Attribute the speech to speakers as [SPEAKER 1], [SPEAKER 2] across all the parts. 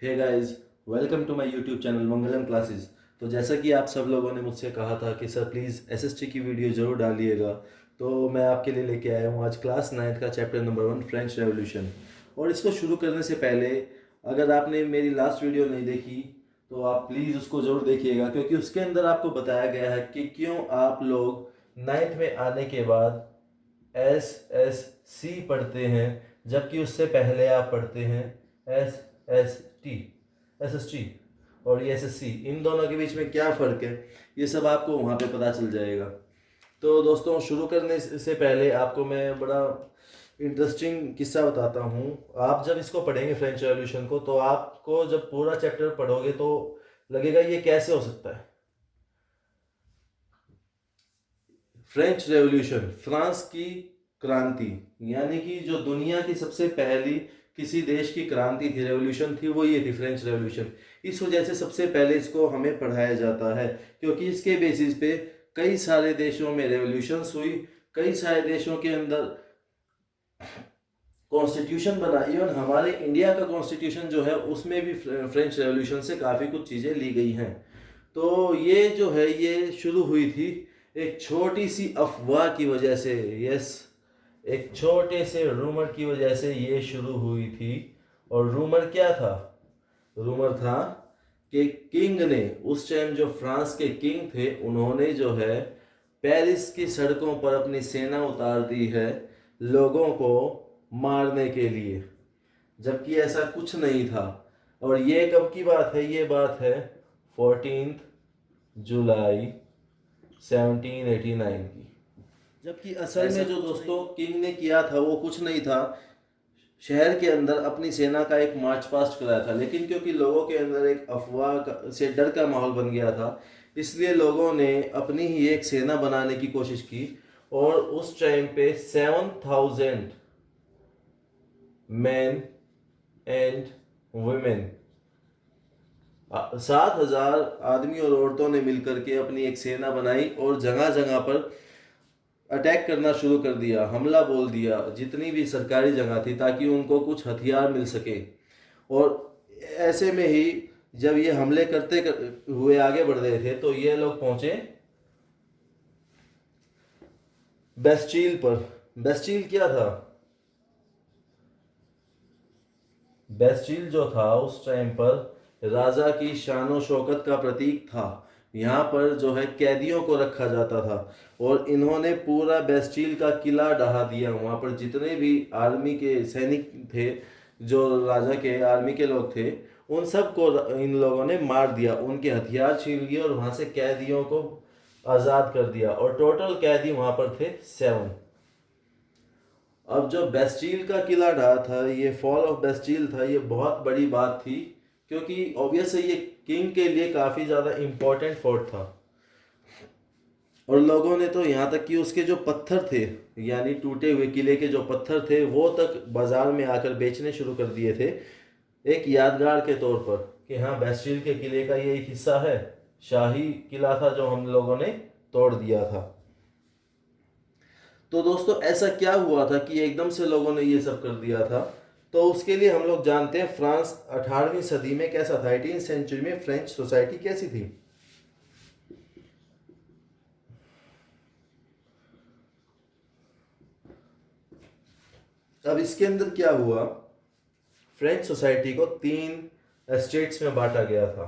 [SPEAKER 1] Hey guys, welcome to my YouTube channel Mangalam classes. तो जैसा कि आप सब लोगों ने मुझसे कहा था कि सर प्लीज़ एसएसटी की वीडियो ज़रूर डालिएगा, तो मैं आपके लिए लेके आया हूँ आज क्लास 9th का चैप्टर नंबर 1 फ्रेंच रेवोल्यूशन। और इसको शुरू करने से पहले अगर आपने मेरी लास्ट वीडियो नहीं देखी तो आप प्लीज़ उसको ज़रूर देखिएगा, क्योंकि उसके अंदर आपको बताया गया है कि क्यों आप लोग 9th में आने के बाद एस एस सी पढ़ते हैं, जबकि उससे पहले आप पढ़ते हैं S S T S S T और ये एस एस सी। इन दोनों के बीच में क्या फ़र्क है ये सब आपको वहाँ पे पता चल जाएगा। तो दोस्तों, शुरू करने से पहले आपको मैं बड़ा इंटरेस्टिंग किस्सा बताता हूँ। आप जब इसको पढ़ेंगे फ्रेंच रेवोल्यूशन को, तो आपको जब पूरा चैप्टर पढ़ोगे तो लगेगा ये कैसे हो सकता है। फ्रेंच रेवोल्यूशन, फ्रांस की क्रांति, यानी कि जो दुनिया की सबसे पहली किसी देश की क्रांति थी, रेवोल्यूशन थी, वो ये थी फ्रेंच रेवोल्यूशन। इस वजह से सबसे पहले इसको हमें पढ़ाया जाता है, क्योंकि इसके बेसिस पे कई सारे देशों में रेवोल्यूशंस हुई, कई सारे देशों के अंदर कॉन्स्टिट्यूशन बना। इवन हमारे इंडिया का कॉन्स्टिट्यूशन जो है उसमें भी फ्रेंच रेवोल्यूशन से काफ़ी कुछ चीज़ें ली गई हैं। तो ये जो है ये शुरू हुई थी एक छोटी सी अफवाह की वजह से। यस, एक छोटे से रूमर की वजह से ये शुरू हुई थी। और रूमर क्या था? रूमर था कि किंग ने, उस टाइम जो फ्रांस के किंग थे, उन्होंने जो है पेरिस की सड़कों पर अपनी सेना उतार दी है लोगों को मारने के लिए, जबकि ऐसा कुछ नहीं था। और ये कब की बात है? ये बात है 14 जुलाई 1789 की। जबकि असल में जो दोस्तों किंग ने किया था वो कुछ नहीं था, शहर के अंदर अपनी सेना का एक मार्च पास्ट कराया था। लेकिन क्योंकि लोगों के अंदर एक अफवाह से डर का माहौल बन गया था, इसलिए लोगों ने अपनी ही एक सेना बनाने की कोशिश की। और उस टाइम पे 7,000 मैन एंड वुमेन, 7,000 आदमी और औरतों ने मिलकर के अपनी एक सेना बनाई और जगह जगह पर अटैक करना शुरू कर दिया, हमला बोल दिया जितनी भी सरकारी जगह थी, ताकि उनको कुछ हथियार मिल सके। और ऐसे में ही जब ये हमले हुए आगे बढ़ रहे थे, तो ये लोग पहुंचे बेस्टील पर। बेस्टील क्या था? बेस्टील जो था उस टाइम पर राजा की शान शौकत का प्रतीक था। यहाँ पर जो है कैदियों को रखा जाता था, और इन्होंने पूरा बेस्टील का किला ढहा दिया। वहाँ पर जितने भी आर्मी के सैनिक थे, जो राजा के आर्मी के लोग थे, उन सब को इन लोगों ने मार दिया, उनके हथियार छीन लिए और वहाँ से कैदियों को आज़ाद कर दिया। और टोटल कैदी वहाँ पर थे 7। अब जो बेस्टील का किला ढहा था, ये फॉल ऑफ बेस्टील था, ये बहुत बड़ी बात थी, क्योंकि ऑब्वियसली ये किंग के लिए काफ़ी ज़्यादा इम्पोर्टेंट फोर्ट था। और लोगों ने तो यहाँ तक कि उसके जो पत्थर थे, यानी टूटे हुए किले के जो पत्थर थे, वो तक बाजार में आकर बेचने शुरू कर दिए थे, एक यादगार के तौर पर कि हाँ, बेस्टील के किले का ये एक हिस्सा है, शाही किला था जो हम लोगों ने तोड़ दिया था। तो दोस्तों, ऐसा क्या हुआ था कि एकदम से लोगों ने ये सब कर दिया था? तो उसके लिए हम लोग जानते हैं फ्रांस 18वीं सदी में कैसा था, 18th सेंचुरी में फ्रेंच सोसाइटी कैसी थी। अब इसके अंदर क्या हुआ, फ्रेंच सोसाइटी को 3 एस्टेट्स में बांटा गया था: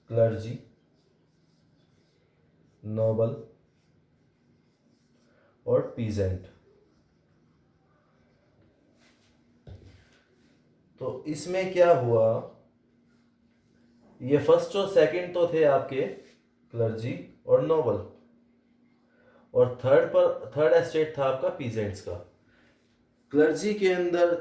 [SPEAKER 1] क्लर्जी, नोबल और पीजेंट। तो इसमें क्या हुआ, ये फर्स्ट और सेकंड तो थे आपके क्लर्जी और नोबल, और थर्ड एस्टेट था आपका पीजेंट्स का। क्लर्जी के अंदर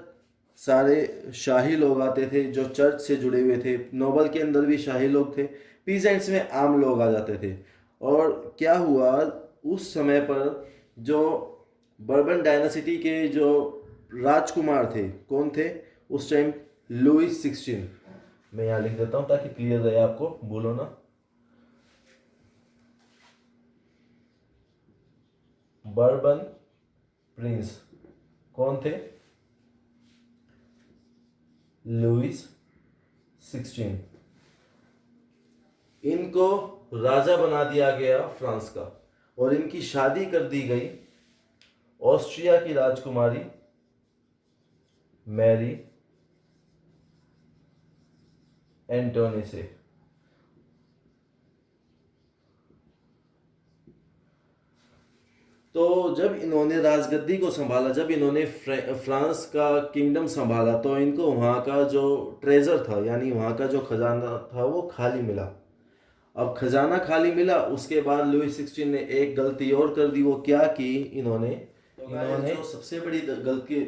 [SPEAKER 1] सारे शाही लोग आते थे जो चर्च से जुड़े हुए थे, नोबल के अंदर भी शाही लोग थे, पीजेंट्स में आम लोग आ जाते थे। और क्या हुआ, उस समय पर जो बर्बन डायनासिटी के जो राजकुमार थे, कौन थे उस टाइम? लुइस 16। मैं यहाँ लिख देता हूँ ताकि क्लियर रहे, आपको भूलो ना। बर्बन प्रिंस कौन थे? लुइस 16। इनको राजा बना दिया गया फ्रांस का और इनकी शादी कर दी गई ऑस्ट्रिया की राजकुमारी मैरी एंटोनी से। तो जब इन्होंने राजगद्दी को संभाला, जब इन्होंने फ्रांस का किंगडम संभाला, तो इनको वहाँ का जो ट्रेजर था यानी वहाँ का जो खजाना था वो खाली मिला। अब खजाना खाली मिला, उसके बाद लुई 16 ने एक गलती और कर दी। वो क्या की इन्होंने, जो सबसे बड़ी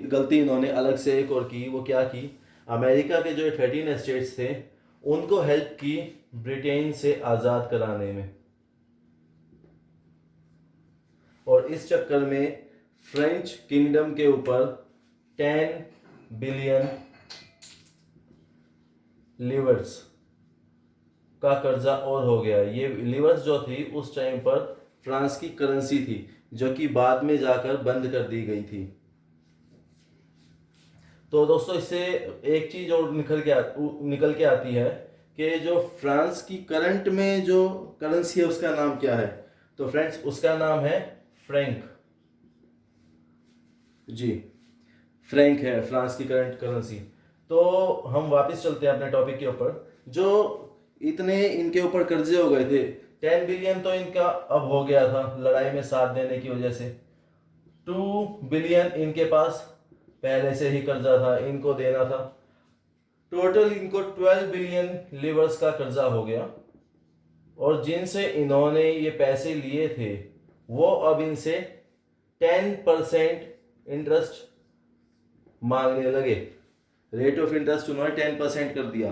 [SPEAKER 1] गलती इन्होंने अलग से एक और की, वो क्या की, अमेरिका के जो 13 स्टेट्स थे उनको हेल्प की ब्रिटेन से आज़ाद कराने में। और इस चक्कर में फ्रेंच किंगडम के ऊपर 10 बिलियन लिवर्स का कर्जा और हो गया। ये लिवर्स जो थी उस टाइम पर फ्रांस की करेंसी थी, जो कि बाद में जाकर बंद कर दी गई थी। तो दोस्तों इससे एक चीज और निकल के आती है कि जो फ्रांस की करंट में जो करेंसी है उसका नाम क्या है। तो फ्रेंड्स उसका नाम है फ्रैंक। जी, फ्रैंक है फ्रांस की करंट करेंसी। तो हम वापस चलते हैं अपने टॉपिक के ऊपर। जो इतने इनके ऊपर कर्जे हो गए थे, 10 बिलियन तो इनका अब हो गया था लड़ाई में साथ देने की वजह से। 2 बिलियन इनके पास पहले से ही कर्जा था, इनको देना था। टोटल इनको 12 बिलियन लिवर्स का कर्जा हो गया। और जिनसे इन्होंने ये पैसे लिए थे वो अब इनसे 10% इंटरेस्ट मांगने लगे। रेट ऑफ इंटरेस्ट उन्होंने 10% कर दिया।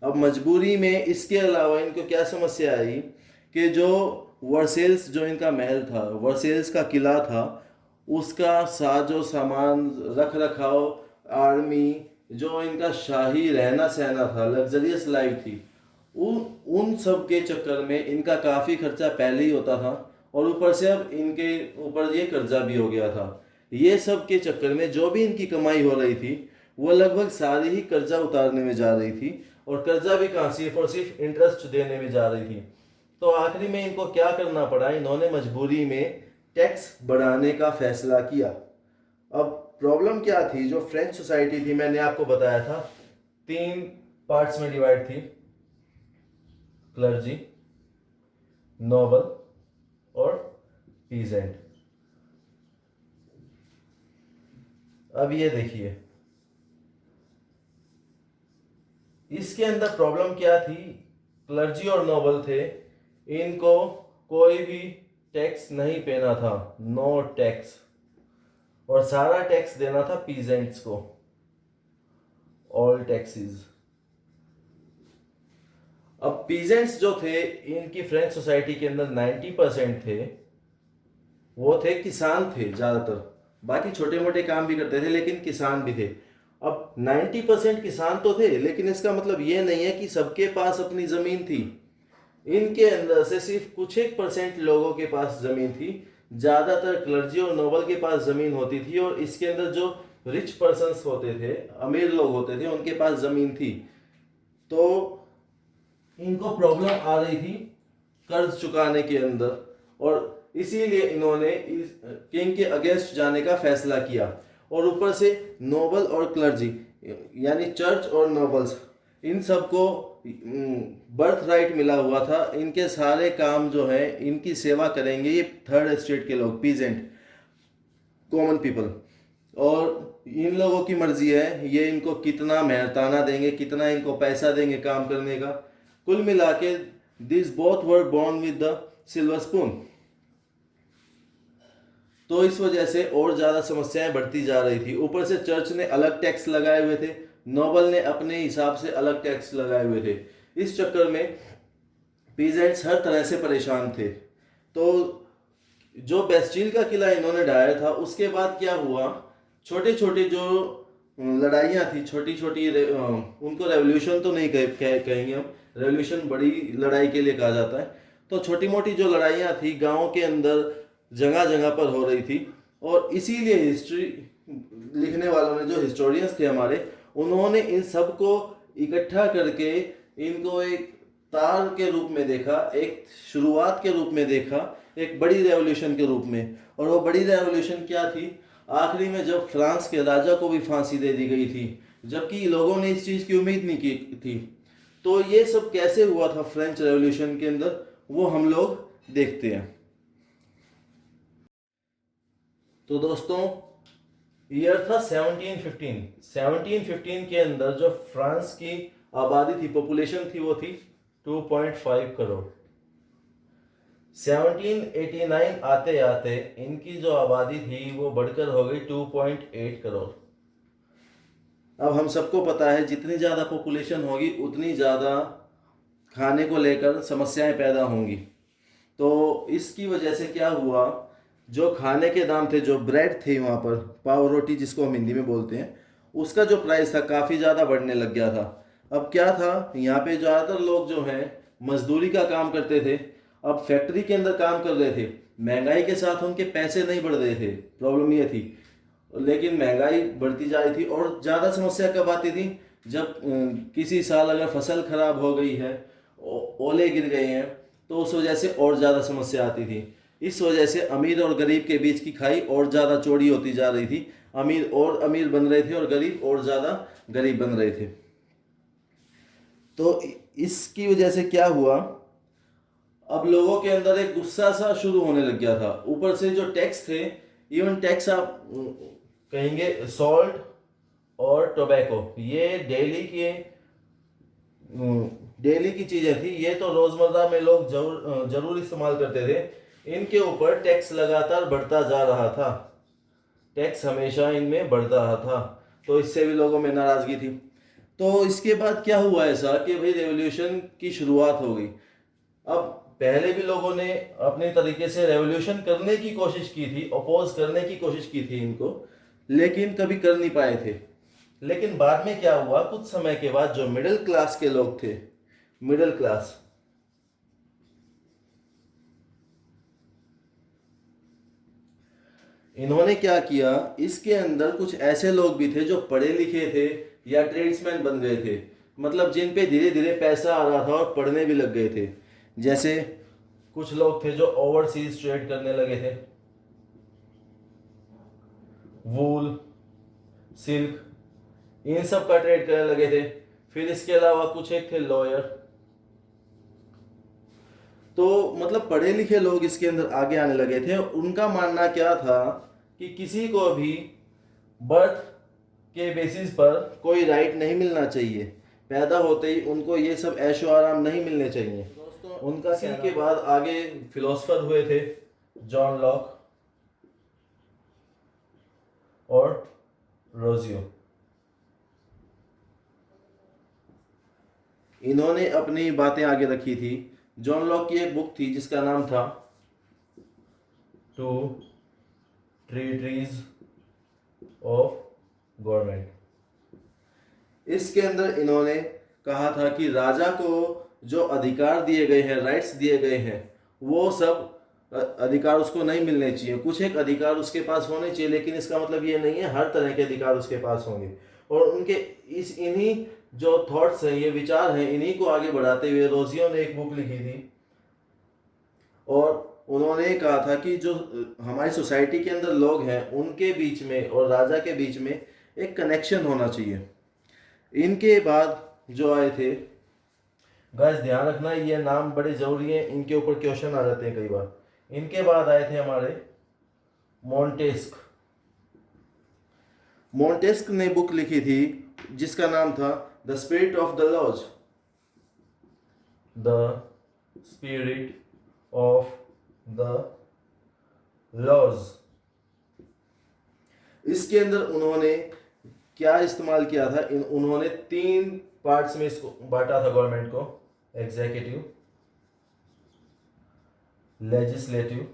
[SPEAKER 1] अब मजबूरी में इसके अलावा इनको क्या समस्या आई कि जो वर्सेल्स, जो इनका महल था, वर्सेल्स का किला था, उसका साजो सामान, रख रखाव, आर्मी, जो इनका शाही रहना सहना था, लग्जरियस लाइफ थी, उन सब के चक्कर में इनका काफ़ी खर्चा पहले ही होता था और ऊपर से अब इनके ऊपर ये कर्जा भी हो गया था। ये सब के चक्कर में जो भी इनकी कमाई हो रही थी वो लगभग सारी ही कर्जा उतारने में जा रही थी, और कर्जा भी कहाँ, सिर्फ और सिर्फ इंटरेस्ट देने में जा रही थी। तो आखिरी में इनको क्या करना पड़ा, इन्होंने मजबूरी में टैक्स बढ़ाने का फैसला किया। अब प्रॉब्लम क्या थी, जो फ्रेंच सोसाइटी थी मैंने आपको बताया था 3 पार्ट्स में डिवाइड थी, क्लर्जी, नोबल और पीजेंट। अब ये देखिए इसके अंदर प्रॉब्लम क्या थी। क्लर्जी और नोबल थे, इनको कोई भी टैक्स नहीं देना था, नो टैक्स, और सारा टैक्स देना था पीजेंट्स को, ऑल टैक्सेस। अब पीजेंट्स जो थे इनकी फ्रेंच सोसाइटी के अंदर 90% थे, वो थे किसान थे ज़्यादातर, बाकी छोटे मोटे काम भी करते थे लेकिन किसान भी थे। अब 90% किसान तो थे, लेकिन इसका मतलब ये नहीं है कि सबके पास अपनी ज़मीन थी। इनके अंदर से सिर्फ कुछ 1% लोगों के पास ज़मीन थी। ज़्यादातर क्लर्जी और नोबल के पास ज़मीन होती थी, और इसके अंदर जो रिच पर्सन्स होते थे, अमीर लोग होते थे, उनके पास ज़मीन थी। तो इनको प्रॉब्लम आ रही थी कर्ज चुकाने के अंदर, और इसीलिए इन्होंने इस किंग के अगेंस्ट जाने का फैसला किया। और ऊपर से नोबल और क्लर्जी यानी चर्च और नोबल्स, इन सबको बर्थ राइट मिला हुआ था, इनके सारे काम जो है इनकी सेवा करेंगे ये थर्ड स्टेट के लोग, पीजेंट, कॉमन पीपल। और इन लोगों की मर्जी है ये इनको कितना मेहनताना देंगे, कितना इनको पैसा देंगे काम करने का। कुल मिला के this both were born with the silver spoon. तो इस वजह से और ज़्यादा समस्याएं बढ़ती जा रही थी। ऊपर से चर्च ने अलग टैक्स लगाए हुए थे, नोबल ने अपने हिसाब से अलग टैक्स लगाए हुए थे। इस चक्कर में पीजेंट्स हर तरह से परेशान थे। तो जो बेस्टिल का किला इन्होंने ढाया था, उसके बाद क्या हुआ, छोटे छोटे जो लड़ाइयाँ थी, छोटी छोटी, उनको रेवोल्यूशन तो नहीं कहेंगे हम, रेवोल्यूशन बड़ी लड़ाई के लिए कहा जाता है। तो छोटी मोटी जो लड़ाइयाँ थी गाँव के अंदर जगह जगह पर हो रही थी, और इसीलिए हिस्ट्री लिखने वालों ने, जो हिस्टोरियंस थे हमारे, उन्होंने इन सब को इकट्ठा करके इनको एक तार के रूप में देखा, एक शुरुआत के रूप में देखा, एक बड़ी रेवोल्यूशन के रूप में। और वो बड़ी रेवोल्यूशन क्या थी? आखिरी में जब फ्रांस के राजा को भी फांसी दे दी गई थी, जबकि लोगों ने इस चीज़ की उम्मीद नहीं की थी। तो ये सब कैसे हुआ था फ्रेंच रेवोल्यूशन के अंदर, वो हम लोग देखते हैं। तो दोस्तों, ईयर था 1715। 1715 के अंदर जो फ्रांस की आबादी थी, पॉपुलेशन थी, वो थी 2.5 करोड़। 1789 आते आते इनकी जो आबादी थी वो बढ़कर हो गई 2.8 करोड़। अब हम सबको पता है जितनी ज़्यादा पॉपुलेशन होगी उतनी ज़्यादा खाने को लेकर समस्याएं पैदा होंगी। तो इसकी वजह से क्या हुआ, जो खाने के दाम थे, जो ब्रेड थे वहाँ पर, पाव रोटी जिसको हम हिंदी में बोलते हैं, उसका जो प्राइस था काफ़ी ज़्यादा बढ़ने लग गया था। अब क्या था, यहाँ पे ज़्यादातर लोग जो हैं मजदूरी का काम करते थे। अब फैक्ट्री के अंदर काम कर रहे थे, महंगाई के साथ उनके पैसे नहीं बढ़ रहे थे, प्रॉब्लम ये थी। लेकिन महंगाई बढ़ती जा रही थी और ज़्यादा समस्या कब आती थी, जब किसी साल अगर फसल खराब हो गई है, ओले गिर गए हैं, तो उस वजह से और ज़्यादा समस्या आती थी। इस वजह से अमीर और गरीब के बीच की खाई और ज़्यादा चौड़ी होती जा रही थी। अमीर और अमीर बन रहे थे और गरीब और ज़्यादा गरीब बन रहे थे। तो इसकी वजह से क्या हुआ, अब लोगों के अंदर एक गुस्सा सा शुरू होने लग गया था। ऊपर से जो टैक्स थे, इवन टैक्स आप कहेंगे सॉल्ट और टोबैको, ये डेली की चीज़ें थी, ये तो रोज़मर्रा में लोग जरूर इस्तेमाल करते थे। इनके ऊपर टैक्स लगातार बढ़ता जा रहा था, टैक्स हमेशा इनमें बढ़ता रहा था। तो इससे भी लोगों में नाराज़गी थी। तो इसके बाद क्या हुआ ऐसा कि भाई रेवोल्यूशन की शुरुआत हो गई। अब पहले भी लोगों ने अपने तरीके से रेवोल्यूशन करने की कोशिश की थी, अपोज करने की कोशिश की थी इनको, लेकिन कभी कर नहीं पाए थे। लेकिन बाद में क्या हुआ, कुछ समय के बाद जो मिडिल क्लास के लोग थे, मिडिल क्लास, इन्होंने क्या किया, इसके अंदर कुछ ऐसे लोग भी थे जो पढ़े लिखे थे या ट्रेड्समैन बन गए थे, मतलब जिन पे धीरे धीरे पैसा आ रहा था और पढ़ने भी लग गए थे। जैसे कुछ लोग थे जो ओवरसीज ट्रेड करने लगे थे, वूल, सिल्क, इन सब का ट्रेड करने लगे थे। फिर इसके अलावा कुछ एक थे लॉयर। तो मतलब पढ़े लिखे लोग इसके अंदर आगे आने लगे थे। उनका मानना क्या था कि किसी को भी बर्थ के बेसिस पर कोई राइट नहीं मिलना चाहिए, पैदा होते ही उनको ये सब ऐशो आराम नहीं मिलने चाहिए। दोस्तों, उनका इसी के बाद आगे फिलोसफर हुए थे जॉन लॉक और रोजियो। इन्होंने अपनी बातें आगे रखी थी। जॉन लॉक की एक बुक थी जिसका नाम था टू ट्रीटीज ऑफ गवर्नमेंट। इसके अंदर इन्होंने कहा था कि राजा को जो अधिकार दिए गए हैं, राइट्स दिए गए हैं, वो सब अधिकार उसको नहीं मिलने चाहिए। कुछ एक अधिकार उसके पास होने चाहिए, लेकिन इसका मतलब ये नहीं है हर तरह के अधिकार उसके पास होंगे। और उनके इन्हीं जो थॉट्स हैं, ये विचार हैं, इन्हीं को आगे बढ़ाते हुए रोजियो ने एक बुक लिखी थी और उन्होंने कहा था कि जो हमारी सोसाइटी के अंदर लोग हैं उनके बीच में और राजा के बीच में एक कनेक्शन होना चाहिए। इनके बाद जो आए थे, गाइस ध्यान रखना ये नाम बड़े जरूरी हैं, इनके ऊपर क्वेश्चन आ जाते हैं कई बार। इनके बाद आए थे हमारे मॉन्टेस्क। मॉन्टेस्क ने बुक लिखी थी जिसका नाम था the spirit of the laws, the spirit of the laws. इसके अंदर उन्होंने क्या इस्तेमाल किया था, उन्होंने 3 पार्ट्स में इसको बांटा था गवर्नमेंट को, एग्जीक्यूटिव, लेजिस्लेटिव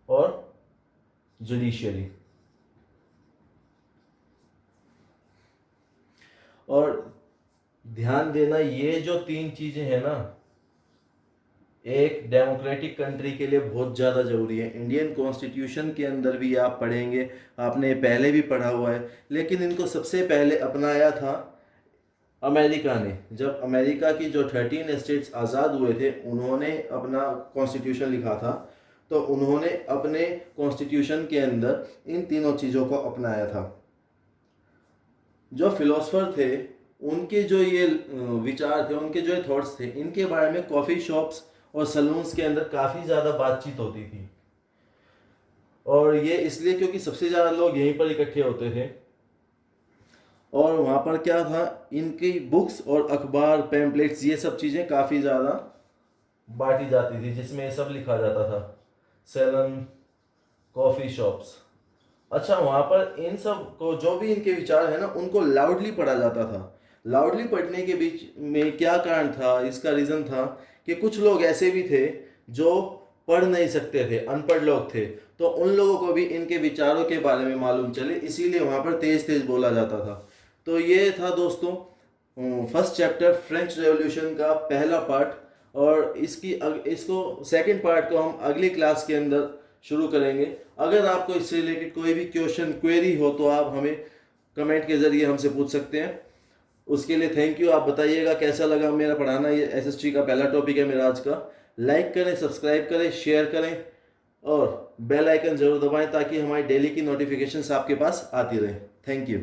[SPEAKER 1] और जुडिशियरी। और ध्यान देना, ये जो 3 चीजें हैं ना, एक डेमोक्रेटिक कंट्री के लिए बहुत ज़्यादा ज़रूरी है। इंडियन कॉन्स्टिट्यूशन के अंदर भी आप पढ़ेंगे, आपने पहले भी पढ़ा हुआ है, लेकिन इनको सबसे पहले अपनाया था अमेरिका ने। जब अमेरिका की जो 13 स्टेट्स आज़ाद हुए थे, उन्होंने अपना कॉन्स्टिट्यूशन लिखा था, तो उन्होंने अपने कॉन्स्टिट्यूशन के अंदर इन तीनों चीज़ों को अपनाया था। जो फिलोसफर थे, उनके जो ये विचार थे, उनके जो थॉट्स थे, इनके बारे में कॉफ़ी शॉप्स और सलून्स के अंदर काफ़ी ज़्यादा बातचीत होती थी। और ये इसलिए क्योंकि सबसे ज़्यादा लोग यहीं पर इकट्ठे होते थे। और वहाँ पर क्या था, इनकी बुक्स और अखबार, पैम्पलेट्स, ये सब चीज़ें काफ़ी ज़्यादा बांटी जाती थी, जिसमें ये सब लिखा जाता था। सैलन, कॉफ़ी शॉप्स। अच्छा, वहाँ पर इन सब को, जो भी इनके विचार है ना, उनको लाउडली पढ़ा जाता था। लाउडली पढ़ने के बीच में क्या कारण था, इसका रीज़न था कि कुछ लोग ऐसे भी थे जो पढ़ नहीं सकते थे, अनपढ़ लोग थे, तो उन लोगों को भी इनके विचारों के बारे में मालूम चले, इसीलिए वहाँ पर तेज़ तेज़ बोला जाता था। तो ये था दोस्तों फर्स्ट चैप्टर, फ्रेंच रेवोल्यूशन का पहला पार्ट। और इसको सेकंड पार्ट को हम अगली क्लास के अंदर शुरू करेंगे। अगर आपको इससे रिलेटेड कोई भी क्वेश्चन, क्वेरी हो, तो आप हमें कमेंट के ज़रिए हमसे पूछ सकते हैं। उसके लिए थैंक यू। आप बताइएगा कैसा लगा मेरा पढ़ाना। ये एसएसटी का पहला टॉपिक है मेरा आज का। लाइक करें, सब्सक्राइब करें, शेयर करें और बेल आइकन ज़रूर दबाएं, ताकि हमारी डेली की नोटिफिकेशंस आपके पास आती रहें। Thank you.